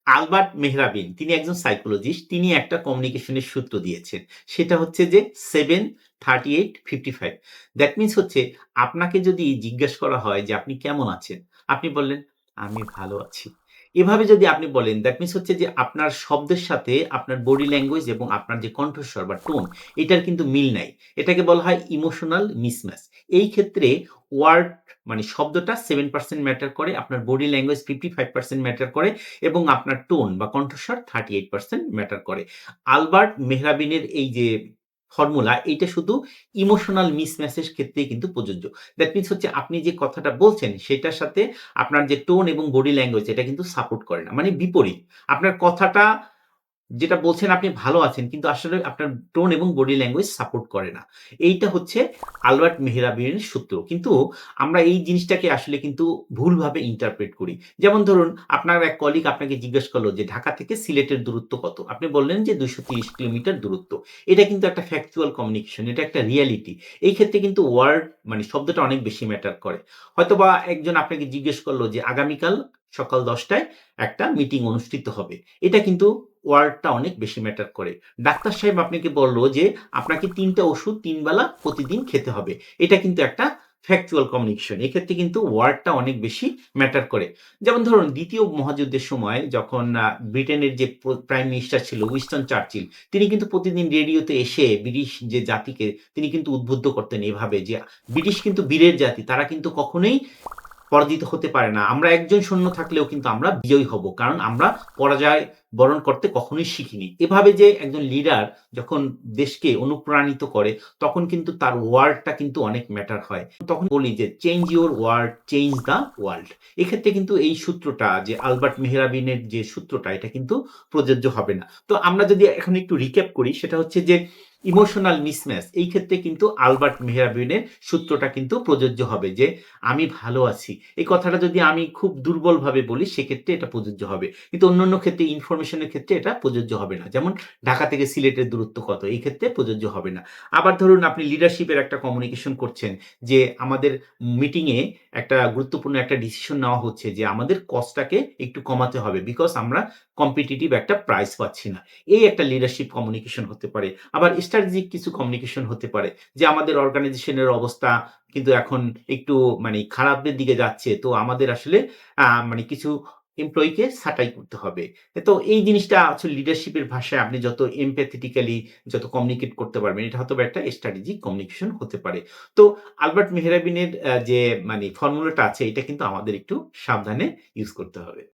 Albert মেহরাবিন তিনি একজন psychologist. তিনি একটা কমিউনিকেশনের সূত্র দিয়েছেন। সেটা হচ্ছে যে 7, 38, 55 দ্যাট মিনস হচ্ছে আপনাকে যদি জিজ্ঞেস করা হয় যে আপনি কেমন আছেন? আপনি বললেন, "আমি ভালো আছি।" এভাবে যদি আপনি বলেন দ্যাট মিনস হচ্ছে যে আপনার শব্দের সাথে আপনার বডি ল্যাঙ্গুয়েজ এবং আপনার যে কণ্ঠস্বর বা টোন এটার কিন্তু মিল নাই। এটাকে বলা হয় ইমোশনাল মিসম্যাচ। এই ক্ষেত্রে ওয়ার্ড মানে শব্দটা 7% ম্যাটার করে, আপনার বডি ল্যাঙ্গুয়েজ 55% ম্যাটার করে এবং আপনার টোন বা কণ্ঠস্বর 38% ম্যাটার করে। আলবার্ট মেহরাবিনের এই যে ফর্মুলা এইটা শুধু ইমোশনাল মিসম্যাচ এর ক্ষেত্রেই কিন্তু প্রযোজ্য। দ্যাট মিনস হচ্ছে আপনি যে কথাটা বলছেন সেটার সাথে আপনার যে টোন এবং বডি ল্যাঙ্গুয়েজ এটা কিন্তু সাপোর্ট করে না। মানে বিপরীত। আপনার কথাটা যেটা বলছেন আপনি ভালো আছেন কিন্তু আসলে আপনার টোন এবং বডি ল্যাঙ্গুয়েজ সাপোর্ট করে না। এইটা হচ্ছে আলবার্ট মেহরাবিয়ানের সূত্র। কিন্তু আমরা এই জিনিসটাকে আসলে কিন্তু ভুলভাবে ইন্টারপ্রেট করি। যেমন ধরুন আপনার এক কলিগ আপনাকে জিজ্ঞেস করল যে ঢাকা থেকে সিলেটের দূরত্ব কত? আপনি বললেন যে ২৩০ কিলোমিটার দূরত্ব। এটা কিন্তু একটা ফ্যাকচুয়াল কমিউনিকেশন, এটা একটা রিয়ালিটি। এই ক্ষেত্রে কিন্তু ওয়ার্ড মানে শব্দটা অনেক বেশি ম্যাটার করে। হয়তোবা একজন আপনাকে জিজ্ঞেস করল যে আগামীকাল সকাল ১০ টায় একটা মিটিং অনুষ্ঠিত হবে। এটা কিন্তু ওয়ার্ডটা অনেক বেশি ম্যাটার করে। ডাক্তার সাহেব আপনাকে বলল যে, আপনাকে ৩ টা ওষুধ ৩ বেলা প্রতিদিন খেতে হবে। এটা কিন্তু একটা ফ্যাকচুয়াল কমিউনিকেশন। এক্ষেত্রে কিন্তু ওয়ার্ডটা অনেক বেশি ম্যাটার করে। যেমন ধরুন ২য় মহাযুদ্ধের সময় যখন ব্রিটেনের যে প্রাইম মিনিস্টার ছিল উইনস্টন চার্চিল, তিনি কিন্তু প্রতিদিন রেডিওতে এসে ব্রিটিশ যে জাতিকে তিনি কিন্তু উদ্বুদ্ধ করতেন এভাবে যে, ব্রিটিশ কিন্তু বীরের জাতি। তারা কিন্তু কখনোই পরাজিত হতে পারে না। আমরা একজন সৈন্য থাকলেও কিন্তু আমরা বিজয়ী হব। কারণ আমরা পরাজয় বরণ করতে কখনোই শিখিনি। এভাবে যে একজন লিডার যখন দেশকে অনুপ্রাণিত করে, তখন কিন্তু তার ওয়ার্ডটা কিন্তু অনেক ম্যাটার হয়। তখন বলি যে, "change your word, change the world." এক্ষেত্রে কিন্তু এই সূত্রটা যে আলবার্ট মেহরাবিনের যে সূত্রটা, এটা কিন্তু প্রযোজ্য হবে না। তো আমরা যদি এখন একটু রিক্যাপ করি, সেটা হচ্ছে যে ইমোশনাল মিসম্যাচ এই ক্ষেত্রে কিন্তু আলবার্ট মেহরাবিনের সূত্রটা কিন্তু প্রযোজ্য হবে যে, "আমি ভালো আছি।" এই কথাটা যদি আমি খুব দুর্বলভাবে বলি সেক্ষেত্রে এটা প্রযোজ্য হবে। কিন্তু অন্যান্য ক্ষেত্রে ইনফরমেশন এর ক্ষেত্রে এটা প্রযোজ্য হবে না। যেমন ঢাকা থেকে সিলেটের দূরত্ব কত? এই ক্ষেত্রে প্রযোজ্য হবে না। আবার ধরুন আপনি লিডারশিপ এর একটা কমিউনিকেশন করছেন যে আমাদের মিটিং এ একটা গুরুত্বপূর্ণ একটা ডিসিশন নেওয়া হচ্ছে যে আমাদের কস্টটাকে একটু কমাতে হবে। বিকজ আমরা কম্পিটিটিভ একটা প্রাইস পাচ্ছি না। এই একটা লিডারশিপ কমিউনিকেশন হতে পারে। আবার স্ট্র্যাটেজিক কিছু কমিউনিকেশন হতে পারে যে আমাদের অর্গানাইজেশনের অবস্থা কিন্তু এখন একটু মানে খারাপের দিকে যাচ্ছে। তো আমাদের আসলে মানে কিছু এমপ্লয়িকে ছাঁটাই করতে হবে। তো এই জিনিসটা আসলে লিডারশিপের ভাষায় আপনি যত empathetically যত কমিউনিকেট করতে পারবেন, এটা হয়তোবা একটা স্ট্র্যাটেজিক কমিউনিকেশন হতে পারে। তো আলবার্ট মেহরাবিনের যে মানে ফর্মুলাটা আছে, এটা কিন্তু আমাদের একটু সাবধানে ইউজ করতে হবে।